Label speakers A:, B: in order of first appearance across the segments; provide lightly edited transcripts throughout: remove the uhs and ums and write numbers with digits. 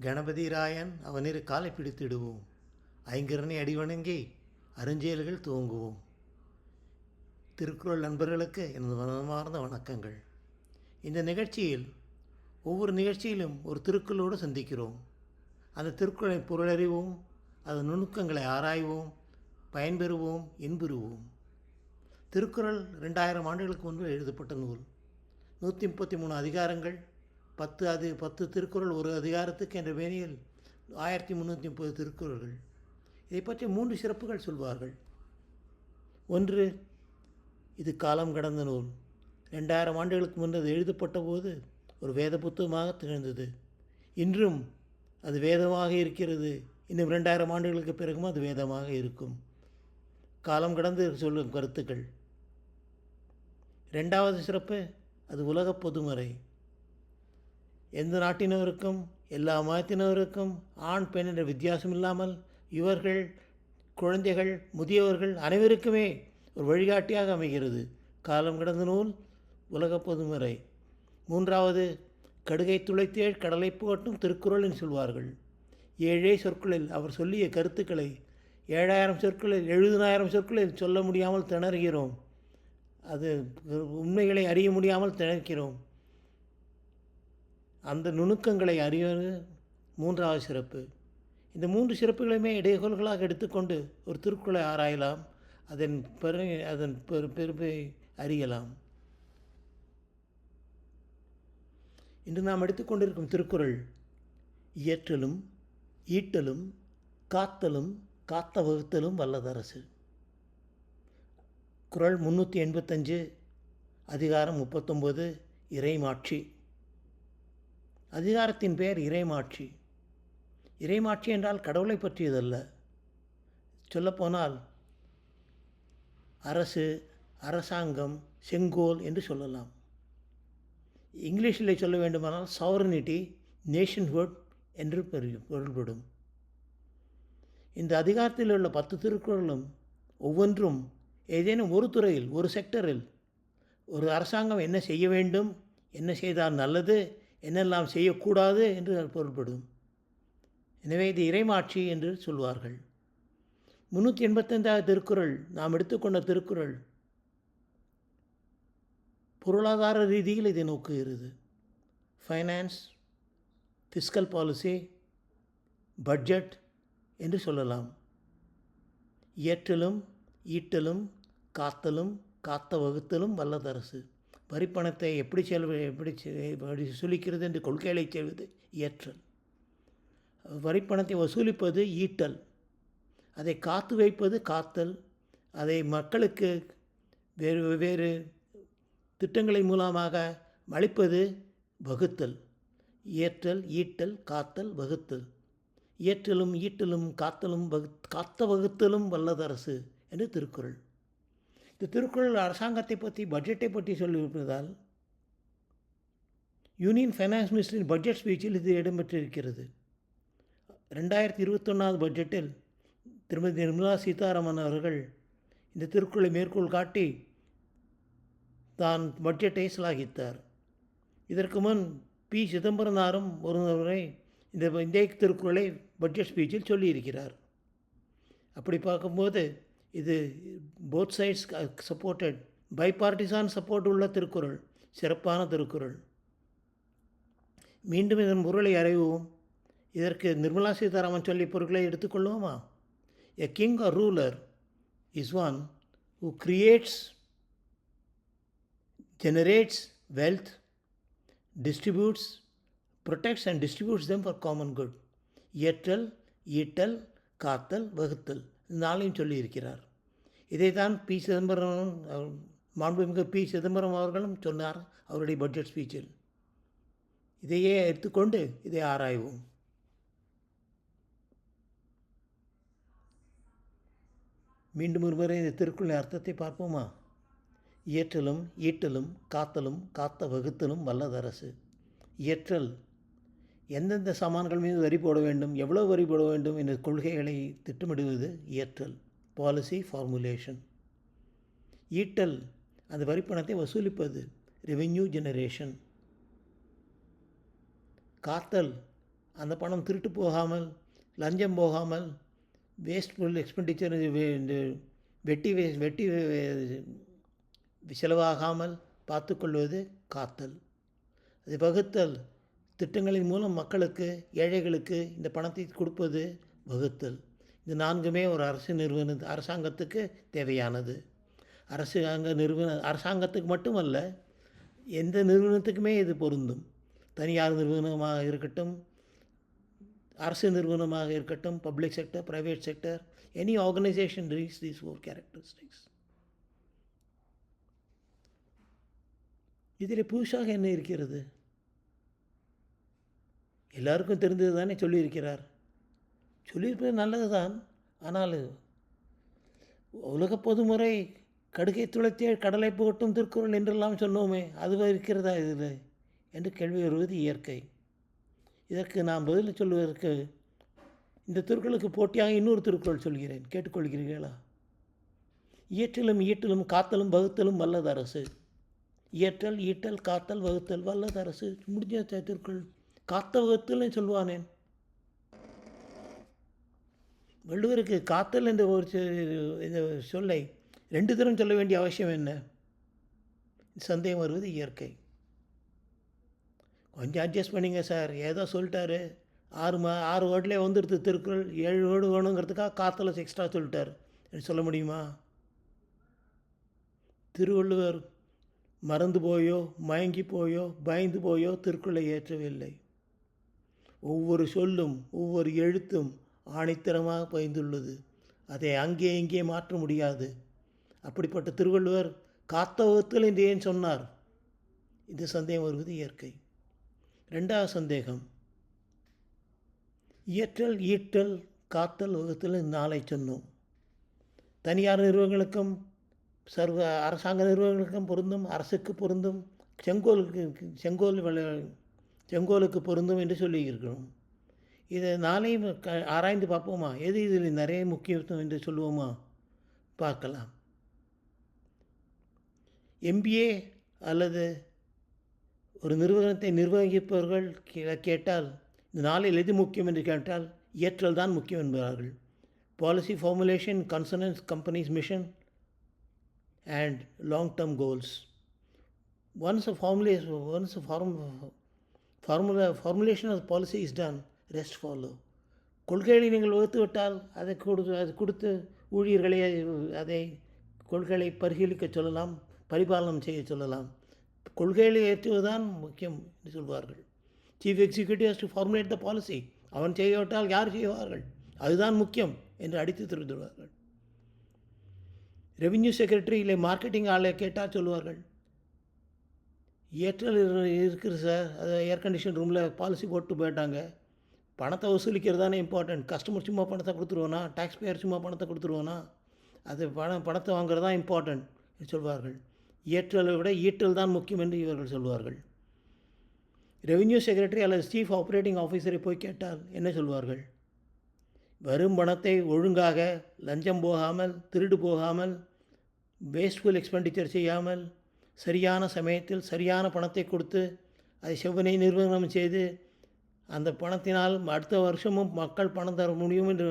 A: கணபதிராயன் அவனிரு காலை பிடித்திடுவோம். ஐங்கரனை அடிவணங்கி அருஞ்செயல்கள் துவங்குவோம். திருக்குறள் நண்பர்களுக்கு எனது மனமார்ந்த வணக்கங்கள். இந்த நிகழ்ச்சியில் ஒவ்வொரு நிகழ்ச்சியிலும் ஒரு திருக்குறளோடு சந்திக்கிறோம். அந்த திருக்குறளை பொருளறிவோம், அதன் நுணுக்கங்களை ஆராய்வோம், பயன்பெறுவோம், இன்புறுவோம். திருக்குறள் 2000 ஆண்டுகளுக்கு முன்பு எழுதப்பட்ட நூல். 133 அதிகாரங்கள், 10 திருக்குறள் ஒரு அதிகாரத்துக்கு என்ற வேணியில் 1330 திருக்குறள்கள். இதை பற்றி 3 சிறப்புகள் சொல்வார்கள். ஒன்று, இது காலம் கடந்த நூல். 2000 ஆண்டுகளுக்கு முன்னது எழுதப்பட்ட போது ஒரு வேத புத்தகமாக திகழ்ந்தது. இன்றும் அது வேதமாக இருக்கிறது. இன்னும் 2000 ஆண்டுகளுக்கு பிறகும் அது வேதமாக இருக்கும். காலம் கடந்து சொல்லும் கருத்துக்கள். 2வது சிறப்பு, அது உலக பொதுமறை. எந்த நாட்டினருக்கும் எல்லா மதத்தினருக்கும் ஆண் பெண் என்ற வித்தியாசம் இல்லாமல் இவர்கள், குழந்தைகள், முதியவர்கள் அனைவருக்குமே ஒரு வழிகாட்டியாக அமைகிறது காலம் கடந்த நூல், உலக பொதுமறை. 3வது, கடுகை துளைத்தேள் கடலை புகட்டும் திருக்குறள் என்று சொல்வார்கள். 7 சொற்களில் அவர் சொல்லிய கருத்துக்களை 7000 சொற்களில் 70,000 சொற்களில் சொல்ல முடியாமல் திணறுகிறோம். அது உண்மைகளை அறிய முடியாமல் திணறுகிறோம். அந்த நுணுக்கங்களை அறிவது 3வது சிறப்பு. இந்த 3 சிறப்புகளையுமே இடைகோள்களாக எடுத்துக்கொண்டு ஒரு திருக்குறளை ஆராயலாம், அதன் பெருமை அறியலாம். இன்று நாம் எடுத்துக்கொண்டிருக்கும் திருக்குறள் இயற்றலும் ஈட்டலும் காத்தலும் காத்த வகுத்தலும் வல்லதரசு. குறள் 385, அதிகாரம் 39, இறைமாட்சி. அதிகாரத்தின் பெயர் இறைமாட்சி. இறைமாட்சி என்றால் கடவுளை பற்றியதல்ல. சொல்லப்போனால் அரசு, அரசாங்கம், செங்கோல் என்று சொல்லலாம். இங்கிலீஷில் சொல்ல வேண்டுமானால் சாவரனிட்டி, நேஷன்ஹுட் என்று பொருள்படும். இந்த அதிகாரத்தில் உள்ள 10 திருக்குறளும் ஒவ்வொன்றும் ஏதேனும் ஒரு துறையில், ஒரு செக்டரில் ஒரு அரசாங்கம் என்ன செய்ய வேண்டும், என்ன செய்தால் நல்லது, என்னெல்லாம் செய்யக்கூடாது என்று பொருள்படும். எனவே இது இறைமாட்சி என்று சொல்வார்கள். 385வது திருக்குறள் நாம் எடுத்துக்கொண்ட திருக்குறள் பொருளாதார ரீதியில் இதை நோக்குகிறது. ஃபைனான்ஸ், ஃபிஸ்கல் பாலிசி, பட்ஜெட் என்று சொல்லலாம். இயற்றலும் ஈட்டலும் காத்தலும் காத்த வகுத்தலும் வல்லதரசு. வரிப்பணத்தை எப்படி வசூலிக்கிறது என்று கொள்கைகளை செய்வது இயற்றல். வரிப்பணத்தை வசூலிப்பது ஈட்டல். அதை காத்து வைப்பது காத்தல். அதை மக்களுக்கு வெவ்வேறு திட்டங்களை மூலமாக அளிப்பது வகுத்தல். இயற்றல், ஈட்டல், காத்தல், வகுத்தல். இயற்றலும் ஈட்டலும் காத்தலும் காத்த வகுத்தலும் வல்லதரசு என்று திருக்குறள். இந்த திருக்குறள் அரசாங்கத்தை பற்றி, பட்ஜெட்டை பற்றி சொல்லியிருப்பதால் யூனியன் ஃபைனான்ஸ் மினிஸ்டரின் பட்ஜெட் ஸ்பீச்சில் இது இடம்பெற்றிருக்கிறது. 2021 பட்ஜெட்டில் திருமதி நிர்மலா சீதாராமன் அவர்கள் இந்த திருக்குறளை மேற்கோள் காட்டி தான் பட்ஜெட்டை சிலாகித்தார். இதற்கு முன் பி. சிதம்பரனாரும் ஒரு முறை இந்த திருக்குறளை பட்ஜெட் ஸ்பீச்சில் சொல்லியிருக்கிறார். அப்படி பார்க்கும்போது இது போத் சைட்ஸ் சப்போர்ட்டட், பைபார்ட்டிசான் சப்போர்ட் உள்ள திருக்குறள், சிறப்பான திருக்குறள். மீண்டும் இதன் பொருளை அறிவோம். இதற்கு நிர்மலா சீதாராமன் சொல்லி பொருட்களை எடுத்துக்கொள்வோமா? A king or ruler is one who creates, generates wealth, distributes, protects and distributes them for common good. இயற்றல், ஈட்டல், காத்தல், வகுத்தல், இந்த நாளையும் சொல்லியிருக்கிறார். இதை தான் பி. சிதம்பரம், மாண்புமிகு பி. சிதம்பரம் அவர்களும் சொன்னார் அவருடைய பட்ஜெட் ஸ்பீச்சில். இதையே எடுத்துக்கொண்டு இதை ஆராய்வோம். மீண்டும் ஒருமுறை இந்த திருக்குறளின் அர்த்தத்தை பார்ப்போமா? இயற்றலும் ஈட்டலும் காத்தலும் காத்த வகுத்தலும் வல்லதரசு. இயற்றல், எந்தெந்த சாமான்கள் மீது வரி போட வேண்டும், எவ்வளவு வரி போட வேண்டும் என்ற கொள்கைகளை திட்டமிடுவது இயற்றல், பாலிசி ஃபார்முலேஷன். ஈட்டல், அந்த வரிப்பணத்தை வசூலிப்பது, ரெவென்யூ ஜெனரேஷன். காத்தல், அந்த பணம் திருட்டு போகாமல், லஞ்சம் போகாமல், வேஸ்ட்ஃபுல் எக்ஸ்பெண்டிச்சர் வெட்டி வெட்டி செலவாகாமல் பார்த்துக்கொள்வது காத்தல். அது வகுத்தல். திட்டங்களின் மூலம் மக்களுக்கு, ஏழைகளுக்கு இந்த பணத்தை கொடுப்பது வகுத்தல். இது நான்குமே ஒரு அரசாங்கத்துக்கு தேவையானது. அரசாங்கத்துக்கு மட்டுமல்ல, எந்த நிறுவனத்துக்குமே இது பொருந்தும். தனியார் நிறுவனமாக இருக்கட்டும், அரசு நிறுவனமாக இருக்கட்டும், public sector, private sector, any organisation reach these 4 characteristics. இதில் புதுசாக என்ன இருக்கிறது? எல்லாருக்கும் தெரிந்தது தானே சொல்லியிருக்கிறார். சொல்லியிருப்பது நல்லது தான். ஆனால் உலக பொதுமுறை கடுகை துளைத்தே கடலை புகட்டும் திருக்குறள் என்றெல்லாம் சொன்னோமே, அதுவாக இருக்கிறதா இதில் என்று கேள்வி வருவது இயற்கை. இதற்கு நான் பதில் சொல்வதற்கு இந்த திருக்குறளுக்கு போட்டியாக இன்னொரு திருக்குறள் சொல்கிறேன், கேட்டுக்கொள்கிறீர்களா? இயற்றலும் ஈட்டலும் காத்தலும் வகுத்தலும் வல்லது அரசு. இயற்றல், ஈட்டல், காத்தல், வகுத்தல் வல்லது அரசு. முடிஞ்ச திருக்குறள். காத்த வகுத்தல்னு சொல்லுவானேன். வள்ளுவருக்கு காத்தல் என்ற ஒரு இந்த சொல்லை 2 தரம் சொல்ல வேண்டிய அவசியம் என்ன? சந்தேகம் வருவது இயற்கை. கொஞ்சம் அட்ஜஸ்ட் பண்ணிங்க சார், ஏதோ சொல்லிட்டாரு, 6 வேர்ட்லேயே வந்துடுது திருக்குறள், 7 வேர்டு வேணுங்கிறதுக்காக காத்தலை எக்ஸ்ட்ரா சொல்லிட்டார் சொல்ல முடியுமா? திருவள்ளுவர் மறந்து போயோ, மயங்கி போயோ, பயந்து போயோ திருக்குறளை ஏற்றவில்லை. ஒவ்வொரு சொல்லும், ஒவ்வொரு எழுத்தும் ஆணித்தரமாக பயந்துள்ளது. அதை அங்கே இங்கே மாற்ற முடியாது. அப்படிப்பட்ட திருவள்ளுவர் காத்த வகுத்தல் என்று ஏன் சொன்னார்? இந்த சந்தேகம் வருவது இயற்கை. 2வது சந்தேகம், இயற்றல், ஈட்டல், காத்தல், வகுத்தல் 4 சொன்னோம். தனியார் நிறுவனங்களுக்கும் அரசாங்க நிறுவனங்களுக்கும் பொருந்தும், அரசுக்கு பொருந்தும், செங்கோலுக்கு பொருந்தும் என்று சொல்லியிருக்கிறோம். இதை 4ஐயும் ஆராய்ந்து பார்ப்போமா? எது இதில் நிறைய முக்கியத்துவம் என்று சொல்லுவோமா? பார்க்கலாம். MBA அல்லது ஒரு நிறுவனத்தை நிர்வகிப்பவர்கள் கேட்டால் இந்த 4இல் எது முக்கியம் என்று கேட்டால் இயற்றல் தான் முக்கியம் என்பார்கள். Policy formulation, concerns companies mission and long-term goals. Once a formulation of policy is done, rest follow. கொள்கைகளை நீங்கள் வகுத்து விட்டால் அது கொடுத்து ஊழியர்களை அதை கொள்கைகளை பரிசீலிக்க சொல்லலாம், பரிபாலனம் செய்ய சொல்லலாம். கொள்கைகளை ஏற்றுவதுதான் முக்கியம் என்று சொல்வார்கள். Chief executive has to formulate the policy. அவன் செய்யவிட்டால் யார் செய்வார்கள்? அதுதான் முக்கியம் என்று அடித்து திருந்துவார்கள். ரெவென்யூ செக்ரட்டரி இல்லை மார்க்கெட்டிங் ஆளை கேட்டால் சொல்லுவார்கள், ஏற்றல் இருக்குது சார், அது ஏர் கண்டிஷன் ரூமில் பாலிசி போட்டு போயிட்டாங்க, பணத்தை வசூலிக்கிறது தானே இம்பார்ட்டன்ட். கஸ்டமர் சும்மா பணத்தை கொடுத்துருவோனா, டேக்ஸ் பேயர் சும்மா பணத்தை கொடுத்துருவோனா, அது பணத்தை வாங்குறது தான் இம்பார்ட்டன்ட் சொல்வார்கள். ஏற்றலை விட ஈட்டல் தான் முக்கியம் என்று இவர்கள் சொல்வார்கள். ரெவென்யூ செக்ரட்டரி அல்லது சீஃப் ஆப்ரேட்டிங் ஆஃபீஸரை போய் கேட்டால் என்ன சொல்வார்கள்? வரும் பணத்தை ஒழுங்காக, லஞ்சம் போகாமல், திருடு போகாமல், வேஸ்ட்ஃபுல் எக்ஸ்பெண்டிச்சர் செய்யாமல், சரியான சமயத்தில் சரியான பணத்தை கொடுத்து அதை செவ்வனை நிர்வாகம் செய்து அந்த பணத்தினால் அடுத்த வருஷமும் மக்கள் பணம் தர முடியும் என்று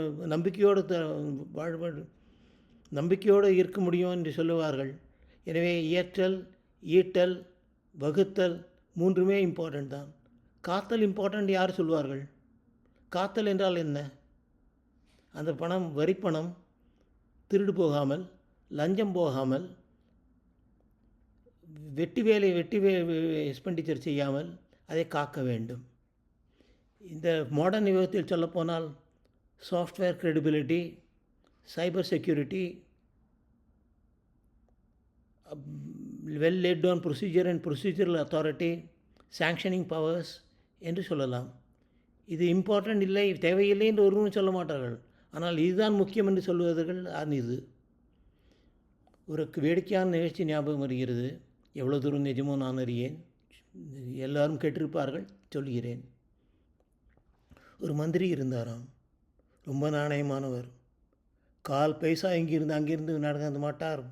A: நம்பிக்கையோடு இருக்க முடியும் என்று சொல்லுவார்கள். எனவே ஏற்றல், ஈட்டல், வகுத்தல் 3மே இம்பார்ட்டண்ட் தான். காத்தல் இம்பார்ட்டண்ட் யார் சொல்வார்கள்? காத்தல் என்றால் என்ன? அந்த பணம் வரிப்பணம் திருடு போகாமல், லஞ்சம் போகாமல், வெட்டி எக்ஸ்பெண்டிச்சர் செய்யாமல் அதை காக்க வேண்டும். இந்த மாடர்ன் யுகத்தில் சொல்லப்போனால் software credibility, cyber security, well laid down procedure and procedural authority, sanctioning powers என்று சொல்லலாம். இது இம்பார்ட்டண்ட் இல்லை, தேவையில்லை என்று ஒருவரும் சொல்ல மாட்டார்கள். ஆனால் இதுதான் முக்கியம் என்று சொல்வதர்கள் இது. ஒரு வேடிக்கையான நிகழ்ச்சி ஞாபகம் வருகிறது. எவ்வளோ தூரம் நிஜமோ நான் அறியேன், எல்லாரும் கேட்டிருப்பார்கள், சொல்கிறேன். ஒரு மந்திரி இருந்தாராம், ரொம்ப நாணயமானவர். கால் பைசா அங்கிருந்து நடந்து மாட்டார்,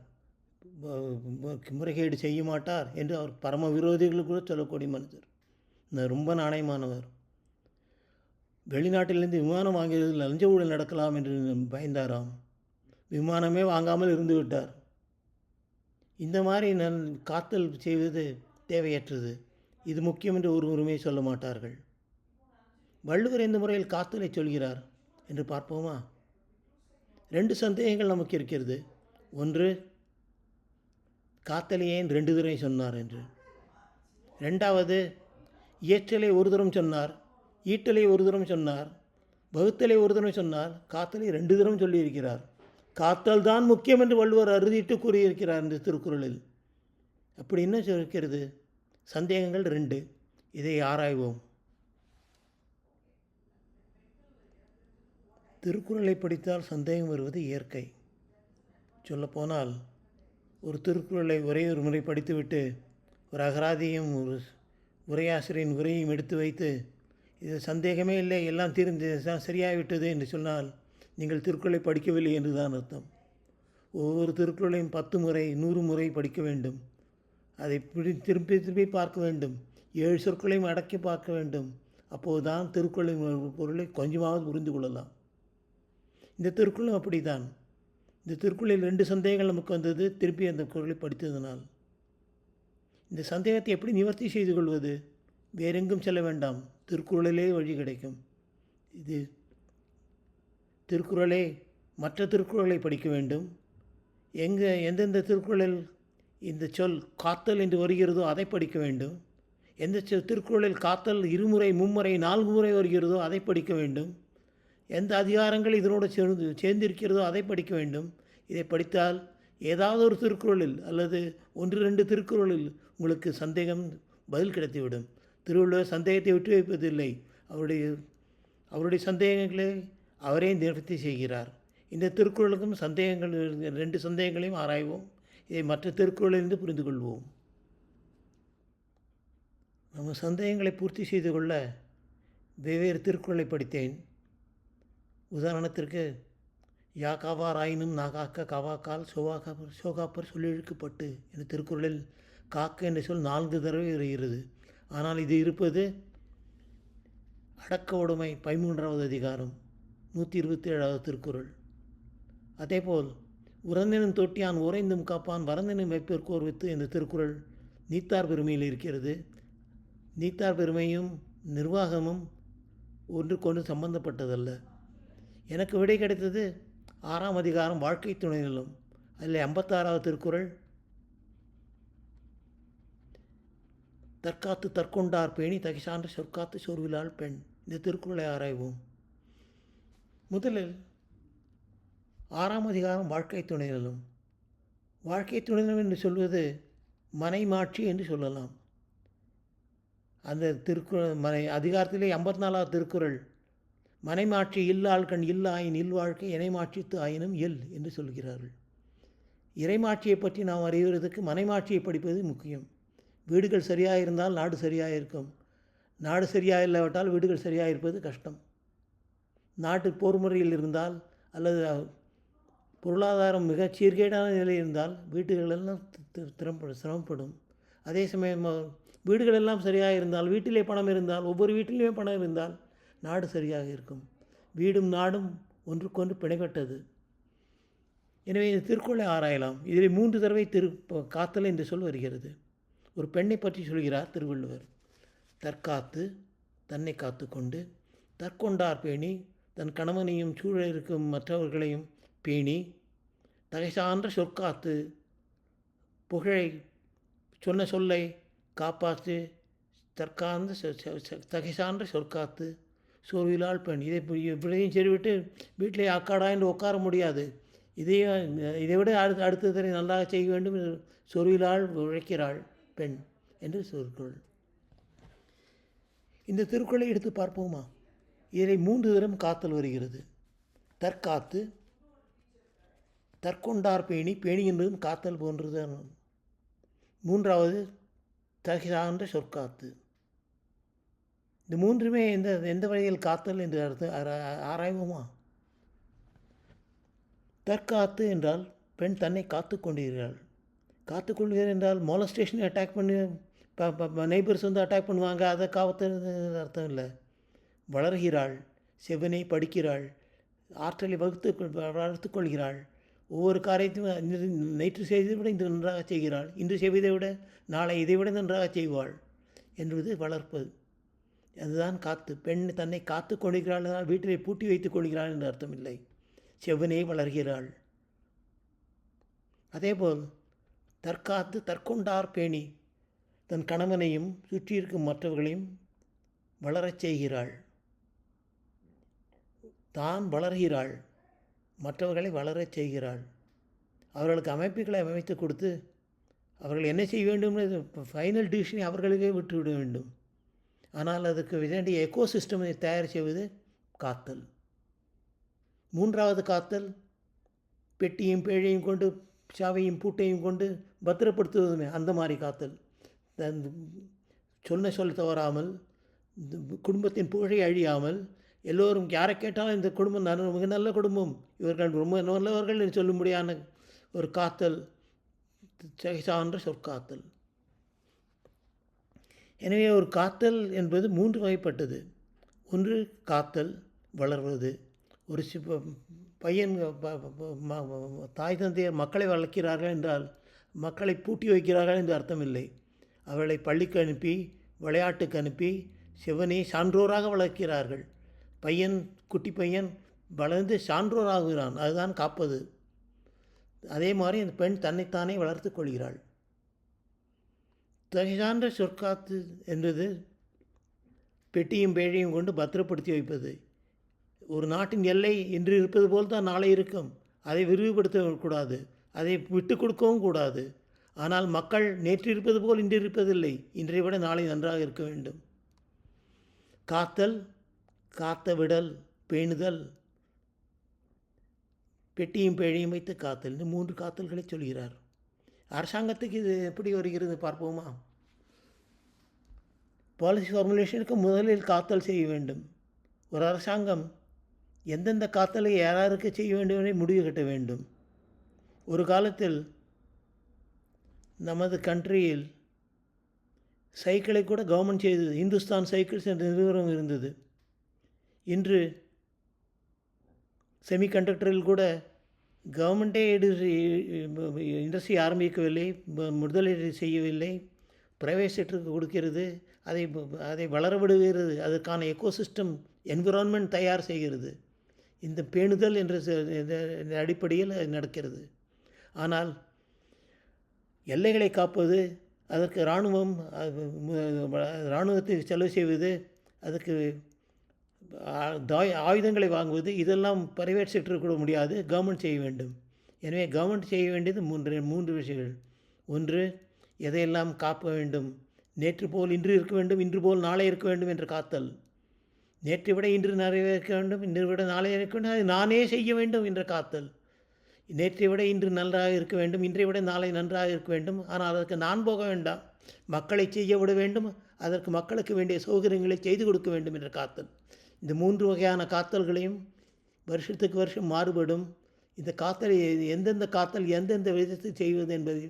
A: முறைகேடு செய்ய மாட்டார் என்று அவர் பரம விரோதிகளுக்கு கூட சொல்லக்கூடிய மனிதர். ரொம்ப நாணயமானவர். வெளிநாட்டிலிருந்து விமானம் வாங்கியதில் லஞ்ச ஊழல் நடக்கலாம் என்று பயந்தாராம். விமானமே வாங்காமல் இருந்து விட்டார். இந்த மாதிரி காத்தல் செய்வது தேவையற்றது. இது முக்கியம் என்று ஒருவருமே சொல்ல மாட்டார்கள். வள்ளுவர் எந்த முறையில் காத்தலை சொல்கிறார் என்று பார்ப்போமா? 2 சந்தேகங்கள் நமக்கு இருக்கிறது. ஒன்று, காத்தலை ஏன் 2 தடவை சொன்னார் என்று. 2வது, இயற்றலை ஒரு தரம் சொன்னார், ஈட்டலை ஒரு தரம் சொன்னார், வகுத்தலை ஒரு தரம் சொன்னார், காத்தலை 2 தரம் சொல்லியிருக்கிறார். காத்தல் தான் முக்கியம் என்று வள்ளுவர் அறுதிட்டு கூறியிருக்கிறார் இந்த திருக்குறளில். அப்படி என்ன இருக்கிறது? சந்தேகங்கள் 2. இதை ஆராய்வோம். திருக்குறளை படித்தால் சந்தேகம் வருவது இயற்கை. சொல்லப்போனால் ஒரு திருக்குறளை ஒரே ஒரு முறை படித்துவிட்டு ஒரு அகராதியும் ஒரு உரையாசிரியரின் உரையும் எடுத்து வைத்து இது சந்தேகமே இல்லை, எல்லாம் தீர்ந்து சரியாகிவிட்டது என்று சொன்னால் நீங்கள் திருக்குறளை படிக்கவில்லை என்று தான் அர்த்தம். ஒவ்வொரு திருக்குறளையும் 10 முறை 100 முறை படிக்க வேண்டும். அதை திருப்பி திருப்பி பார்க்க வேண்டும். 7 சொற்களையும் அடக்கி பார்க்க வேண்டும். அப்போது தான் திருக்குறளின் பொருளை கொஞ்சமாவது புரிந்து கொள்ளலாம். இந்த திருக்குறளும் அப்படி தான். இந்த திருக்குறளில் 2 சந்தேகங்கள் நமக்கு வந்தது திருப்பி அந்த குறளை படித்ததனால். இந்த சந்தேகத்தை எப்படி நிவர்த்தி செய்து கொள்வது? வேறெங்கும் செல்ல வேண்டாம், திருக்குறளிலே வழி கிடைக்கும். இது திருக்குறளே மற்ற திருக்குறளை படிக்க வேண்டும். எந்தெந்த திருக்குறளில் இந்த சொல் காத்தல் என்று வருகிறதோ அதை படிக்க வேண்டும். எந்த திருக்குறளில் காத்தல் 2 முறை 3 முறை 4 முறை வருகிறதோ அதை படிக்க வேண்டும். எந்த அதிகாரங்கள் இதனோடு சேர்ந்திருக்கிறதோ அதை படிக்க வேண்டும். இதை படித்தால் ஏதாவது ஒரு திருக்குறளில் அல்லது 1-2 திருக்குறளில் உங்களுக்கு சந்தேகம் பதில் கிடைத்துவிடும். திருவள்ளுவர் சந்தேகத்தை விட்டு வைப்பதில்லை. அவருடைய சந்தேகங்களை அவரே நிவர்த்தி செய்கிறார். இந்த திருக்குறளுக்கும் சந்தேகங்கள் 2 சந்தேகங்களையும் ஆராய்வோம். இதை மற்ற திருக்குறளிலிருந்து புரிந்து கொள்வோம். நம்ம சந்தேகங்களை பூர்த்தி செய்து கொள்ள வெவ்வேறு திருக்குறளை படித்தேன். உதாரணத்திற்கு, யா காவார் ஆயினும் நாகாக்க காவாக்கால் சோகாப்பர் சொல்லிழுக்கப்பட்டு என்ற திருக்குறளில் காக்க என்ற சொல் 4 தடவை வருகிறது. ஆனால் இது இருப்பது அடக்க உடைமை 13வது அதிகாரம் 127வது திருக்குறள். அதேபோல் உறந்தெனும் தொட்டியான் உறைந்தும் காப்பான் வரந்தெனும் வைப்பிற்கோர் வித்து என்ற திருக்குறள் நீத்தார் பெருமையில் இருக்கிறது. நீத்தார் பெருமையும் நிர்வாகமும் ஒன்றுக்கொன்று சம்பந்தப்பட்டதல்ல. எனக்கு விடை கிடைத்தது 6ஆம் அதிகாரம் வாழ்க்கை துணை நலம். அதில் 56வது திருக்குறள், தற்காத்து தற்கொண்டார் பேணி தகைசான்ற சொற்காத்து சோர்விலாள் பெண். இந்த திருக்குறளை ஆராய்வோம். முதலில் 6ஆம் அதிகாரம் வாழ்க்கை துணை நலம். வாழ்க்கை துணை நலம் என்று சொல்வது மனைமாட்சி என்று சொல்லலாம். அந்த திருக்குறள் அதிகாரத்திலே 54வது திருக்குறள், மனைமாட்சி இல்லாள் கண் இல்லாயின் இல்வாழ்க்கை இணைமாட்சித்து ஆயினும் எல் என்று சொல்கிறார்கள். இறைமாட்சியை பற்றி நாம் அறிவதற்கு மனைமாட்சியை படிப்பது முக்கியம். வீடுகள் சரியாக இருந்தால் நாடு சரியாக இருக்கும். நாடு சரியாக இல்லாவிட்டால் வீடுகள் சரியாக இருப்பது கஷ்டம். நாட்டு போர் முறையில் இருந்தால் அல்லது பொருளாதாரம் மிக சீர்கேடான நிலை இருந்தால் வீடுகளெல்லாம் சிரமப்படும். அதே சமயம் வீடுகளெல்லாம் சரியாக இருந்தால், வீட்டிலே பணம் இருந்தால், ஒவ்வொரு வீட்டிலையுமே பணம் இருந்தால் நாடு சரியாக இருக்கும். வீடும் நாடும் ஒன்றுக்கொன்று பிணைப்பட்டது. எனவே இந்த திருக்குறளை ஆராயலாம். இதில் 3 தடவை காத்தல் என்று சொல் வருகிறது. ஒரு பெண்ணை பற்றி சொல்கிறார் திருவள்ளுவர். தற்காத்து தன்னை காத்து கொண்டு, தற்கொண்டார் பேணி தன் கணவனையும் சூழ இருக்கும் மற்றவர்களையும் பேணி, தகைசான்ற சொற்காத்து புகழை சொன்ன சொல்லை காப்பாற்று, தற்காந்த தகைசான்ற சொற்காத்து சோர்விலாள் பெண். இப்படியும் சொல்லிவிட்டு வீட்டிலே அக்காடா என்று உட்கார முடியாது. இதை விட அடுத்ததை நன்றாக செய்ய வேண்டும். சொர்விலாள் உழைக்கிறாள் பெண் என்று திருக்குறள். இந்த திருக்குறளை எடுத்து பார்ப்போமா? இதில் 3 தரம் காத்தல் வருகிறது. தற்காத்து, தற்கொண்டார் பேணி, பேணி என்பதும் காத்தல் போன்றது. 3வது தகைசான்ற சொற்காத்து. இந்த 3மே எந்த வழியில் காத்தல் என்று ஆராய்வோமா? தற்காத்து என்றால் பெண் தன்னை காத்து கொண்டிருக்கிறாள். காத்துக்கொள்கிறார் என்றால் மோலஸ்டேஷனை அட்டாக் பண்ணி நெய்பர்ஸ் அட்டாக் பண்ணுவாங்க, அதை காவத்து அர்த்தம் இல்லை. வளர்கிறாள், செவ்வனே படிக்கிறாள், ஆற்றலை வளர்த்து கொள்கிறாள். ஒவ்வொரு காரியத்தையும் நேற்று செய்ததை விட இன்று நன்றாக செய்கிறாள், இன்று செய்வதை விட நாளை இதை விட நன்றாக செய்வாள் என்பது வளர்ப்பது. அதுதான் காத்து. பெண் தன்னை காத்து கொள்கிறாள், வீட்டிலே பூட்டி வைத்துக் கொள்கிறாள் என்று அர்த்தமில்லை. செவ்வனே வளர்கிறாள். அதேபோல் தற்கொண்டார் பேணி தன் கணவனையும் சுற்றியிருக்கும் மற்றவர்களையும் வளரச் செய்கிறாள். தான் வளர்கிறாள், மற்றவர்களை வளரச் செய்கிறாள். அவர்களுக்கு அமைப்புகளை அமைத்து கொடுத்து அவர்கள் என்ன செய்ய வேண்டும் ஃபைனல் டிசிஷனை அவர்களுக்கே விட்டுவிட வேண்டும். ஆனால் அதுக்கு வேண்டிய எக்கோசிஸ்டமை தயார் செய்வது காத்தல். மூன்றாவது காத்தல் பெட்டியும் பேழையும் கொண்டு சாவையும் பூட்டையும் கொண்டு பத்திரப்படுத்துவதுமே அந்த மாதிரி காத்தல். சொல் தவறாமல், குடும்பத்தின் புகழை அழியாமல், எல்லோரும் யாரை கேட்டாலும் இந்த குடும்பம் மிக நல்ல குடும்பம், இவர்கள் ரொம்ப நல்லவர்கள் என்று சொல்லும்படியான ஒரு காத்தல் சான்ற சொற்காத்தல். எனவே ஒரு காத்தல் என்பது 3 வகைப்பட்டது. ஒன்று காத்தல் வளர்வது. ஒரு பையன் தாய் தந்தையர் மக்களை வளர்க்கிறார்கள் என்றால் மக்களை பூட்டி வைக்கிறார்கள் என்று அர்த்தமில்லை. அவர்களை பள்ளிக்கு அனுப்பி, விளையாட்டுக்கு அனுப்பி, செவனே சான்றோராக வளர்க்கிறார்கள். குட்டி பையன் வளர்ந்து சான்றோராகிறான். அதுதான் காப்பது. அதே மாதிரி அந்த பெண் தன்னைத்தானே வளர்த்து கொள்கிறாள். தகைசான்ற சொற்காத்து என்பது பெட்டியும் பேழையும் கொண்டு பத்திரப்படுத்தி வைப்பது. ஒரு நாட்டின் எல்லை இன்று இருப்பது போல் தான் நாளை இருக்கும். அதை விரிவுபடுத்தக்கூடாது, அதை விட்டு கொடுக்கவும் கூடாது. ஆனால் மக்கள் நேற்று இருப்பது போல் இன்று இருப்பதில்லை. இன்றை விட நாளை நன்றாக இருக்க வேண்டும். காத்தல், காத்த விடல், பேணுதல், பெட்டியும் பேழையும் வைத்து காத்தல், இந்த 3 காத்தல்களை சொல்கிறார். அரசாங்கத்துக்கு இது எப்படி வருகிறது பார்ப்போமா? பாலிசி ஃபார்முலேஷனுக்கு முதலில் காத்தல் செய்ய வேண்டும். ஒரு அரசாங்கம் எந்தெந்த காத்தலை யாருக்கு செய்ய வேண்டும் என முடிவு கட்ட வேண்டும். ஒரு காலத்தில் நமது கண்ட்ரியில் சைக்கிளை கூட கவர்மெண்ட் செய்தது. இந்துஸ்தான் சைக்கிள்ஸ் என்ற நிறுவனம் இருந்தது. இன்று செமிகண்டக்டரில் கூட கவர்மெண்ட்டே இண்டஸ்ட்ரி ஆரம்பிக்கவில்லை, முதலீடு செய்யவில்லை, ப்ரைவேட் செக்டருக்கு கொடுக்கிறது, அதை வளர விடுகிறது. அதற்கான எக்கோசிஸ்டம் என்விரான்மெண்ட் தயார் செய்கிறது. இந்த பேணுதல் என்ற அடிப்படையில் நடக்கிறது. ஆனால் எல்லைகளை காப்பது, அதற்கு இராணுவத்தை செலவு செய்வது, அதுக்கு ஆயுதங்களை வாங்குவது, இதெல்லாம் பிரைவேட் செக்டர் கூட முடியாது, கவர்மெண்ட் செய்ய வேண்டும். எனவே கவர்மெண்ட் செய்ய வேண்டியது மூன்று விஷயங்கள். ஒன்று, எதையெல்லாம் காப்ப வேண்டும். நேற்று போல் இன்று இருக்க வேண்டும், இன்று போல் நாளை இருக்க வேண்டும் என்ற காத்தல். நேற்றை விட இன்று நிறைய இருக்க வேண்டும், இன்று விட நாளை இருக்க வேண்டும், அதை நானே செய்ய வேண்டும் என்ற காத்தல். நேற்றை விட இன்று நன்றாக இருக்க வேண்டும், இன்றை விட நாளை நன்றாக இருக்க வேண்டும். ஆனால் அதற்கு நான் போக வேண்டாம், மக்களை செய்ய விட வேண்டும், அதற்கு மக்களுக்கு வேண்டிய சௌகரியங்களை செய்து கொடுக்க வேண்டும் என்ற காத்தல். இந்த 3 வகையான காத்தல்களையும் வருஷத்துக்கு வருஷம் மாறுபடும். இந்த காத்தலை எந்தெந்த காத்தல் எந்தெந்த விதத்தில் செய்வது என்பதை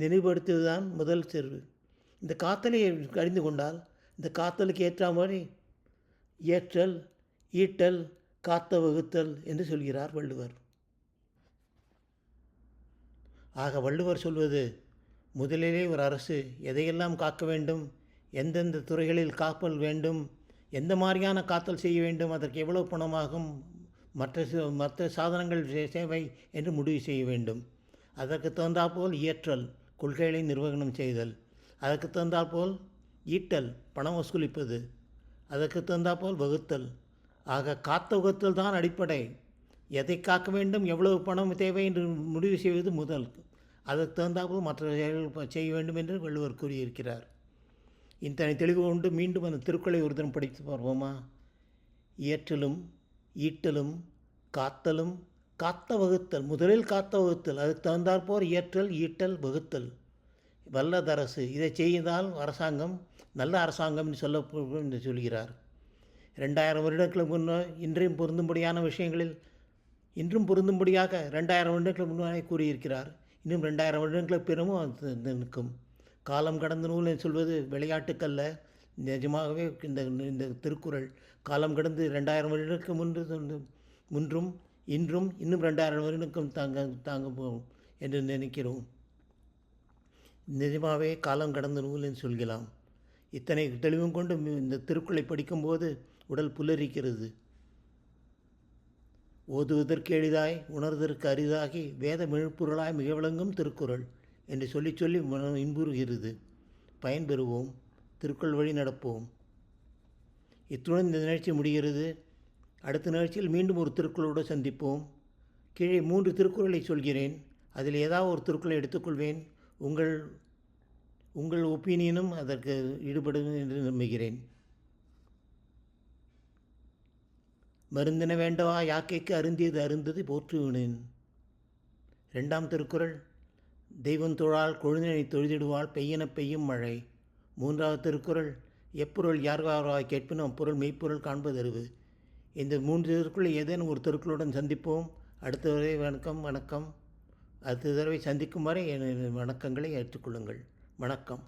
A: நினைவுபடுத்துவது தான் முதல் செருவு. இந்த காத்தலை அறிந்து கொண்டால் இந்த காத்தலுக்கு ஏற்ற மாதிரி ஏற்றல், ஈட்டல், காத்த வகுத்தல் என்று சொல்கிறார் வள்ளுவர். ஆக வள்ளுவர் சொல்வது, முதலிலே ஒரு அரசு எதையெல்லாம் காக்க வேண்டும், எந்தெந்த துறைகளில் காப்பல் வேண்டும், எந்த மாதிரியான காத்தல் செய்ய வேண்டும், அதற்கு எவ்வளவு பணமாகும், மற்ற சாதனங்கள் சேவை என்று முடிவு செய்ய வேண்டும். அதற்கு தகுந்தாற்போல் இயற்றல், கொள்கைகளை நிர்வகணம் செய்தல். அதற்கு தகுந்தாற்போல் ஈட்டல், பணம் வசூலிப்பது. அதற்கு தகுந்தாற்போல் வகுத்தல். ஆக காத்த வகுத்தல் தான் அடிப்படை. எதை காக்க வேண்டும், எவ்வளவு பணம் தேவை என்று முடிவு செய்வது முதல். அதற்கு தகுந்தாற்போல் மற்ற செயல்கள் செய்ய வேண்டும் என்று வள்ளுவர் கூறியிருக்கிறார். இத்தனை தெளிவு கொண்டு மீண்டும் அந்த திருக்குறளை ஒரு தினம் படித்து பார்ப்போமா? இயற்றலும், ஈட்டலும், காத்தலும், காத்த வகுத்தல். முதலில் காத்த வகுத்தல், அதுக்கு தகுந்தாற்போல் இயற்றல், ஈட்டல், வகுத்தல். வல்லதரசு இதை செய்தால் அரசாங்கம் நல்ல அரசாங்கம் என்று சொல்லப்படும் என்று சொல்கிறார். 2000 வருடங்களுக்கு முன்னே இன்றையும் பொருந்தும்படியான விஷயங்களில் இன்றும் பொருந்தும்படியாக 2000 வருடங்களுக்கு முன்னாலே கூறியிருக்கிறார். இன்னும் 2000 வருடங்களுக்கு பிறகும் அது நிற்கும். காலம் கடந்த நூல் சொல்வது விளையாட்டுக்கல்ல, நிஜமாகவே இந்த இந்த திருக்குறள் காலம் கடந்து 2000 வருடங்களுக்கு முன்றும் இன்றும் இன்னும் 2000 வருடங்களுக்கும் தாங்க போகும் என்று நினைக்கிறோம். நிஜமாகவே காலம் கடந்த நூல் என்று சொல்கலாம். இத்தனை தெளிவும் கொண்டு இந்த திருக்குறளை படிக்கும்போது உடல் புல்லரிக்கிறது. ஓதுவதற்கு எளிதாய் உணர்வதற்கு அரிதாகி வேத மெழுப்பொருளாய் மிக விளங்கும் திருக்குறள் என்று சொல்லி சொல்லி மனம் இன்புறுகிறது. பயன்பெறுவோம், திருக்குறள் வழி நடப்போம். இத்துடன் இந்த நிகழ்ச்சி முடிகிறது. அடுத்த நிகழ்ச்சியில் மீண்டும் ஒரு திருக்குறளோடு சந்திப்போம். கீழே 3 திருக்குறளை சொல்கிறேன். அதில் ஏதாவது ஒரு திருக்குறளை எடுத்துக்கொள்வேன். உங்கள் ஒப்பீனியனும் அதற்கு ஈடுபடும் என்று நம்புகிறேன். மருந்தின வேண்டவா யாக்கைக்கு அருந்தியது அருந்தது போற்றுவினேன். 2ஆம் திருக்குறள், தெய்வம் தொழால் கொழுந்தினை தொழுதிடுவாள் பெய்யென பெய்யும் மழை. 3வது திருக்குறள், எப்பொருள் யார்வாராய் கேட்பினும் அப்பொருள் மெய்ப்பொருள் காண்பதறிவு. இந்த 3 திருக்குறளை ஏதேனும் ஒரு திருக்குறளுடன் சந்திப்போம். அடுத்த வரை வணக்கம். அடுத்த தடவை சந்திக்கும் வரை என் வணக்கங்களை ஏற்றுக்கொள்ளுங்கள். வணக்கம்.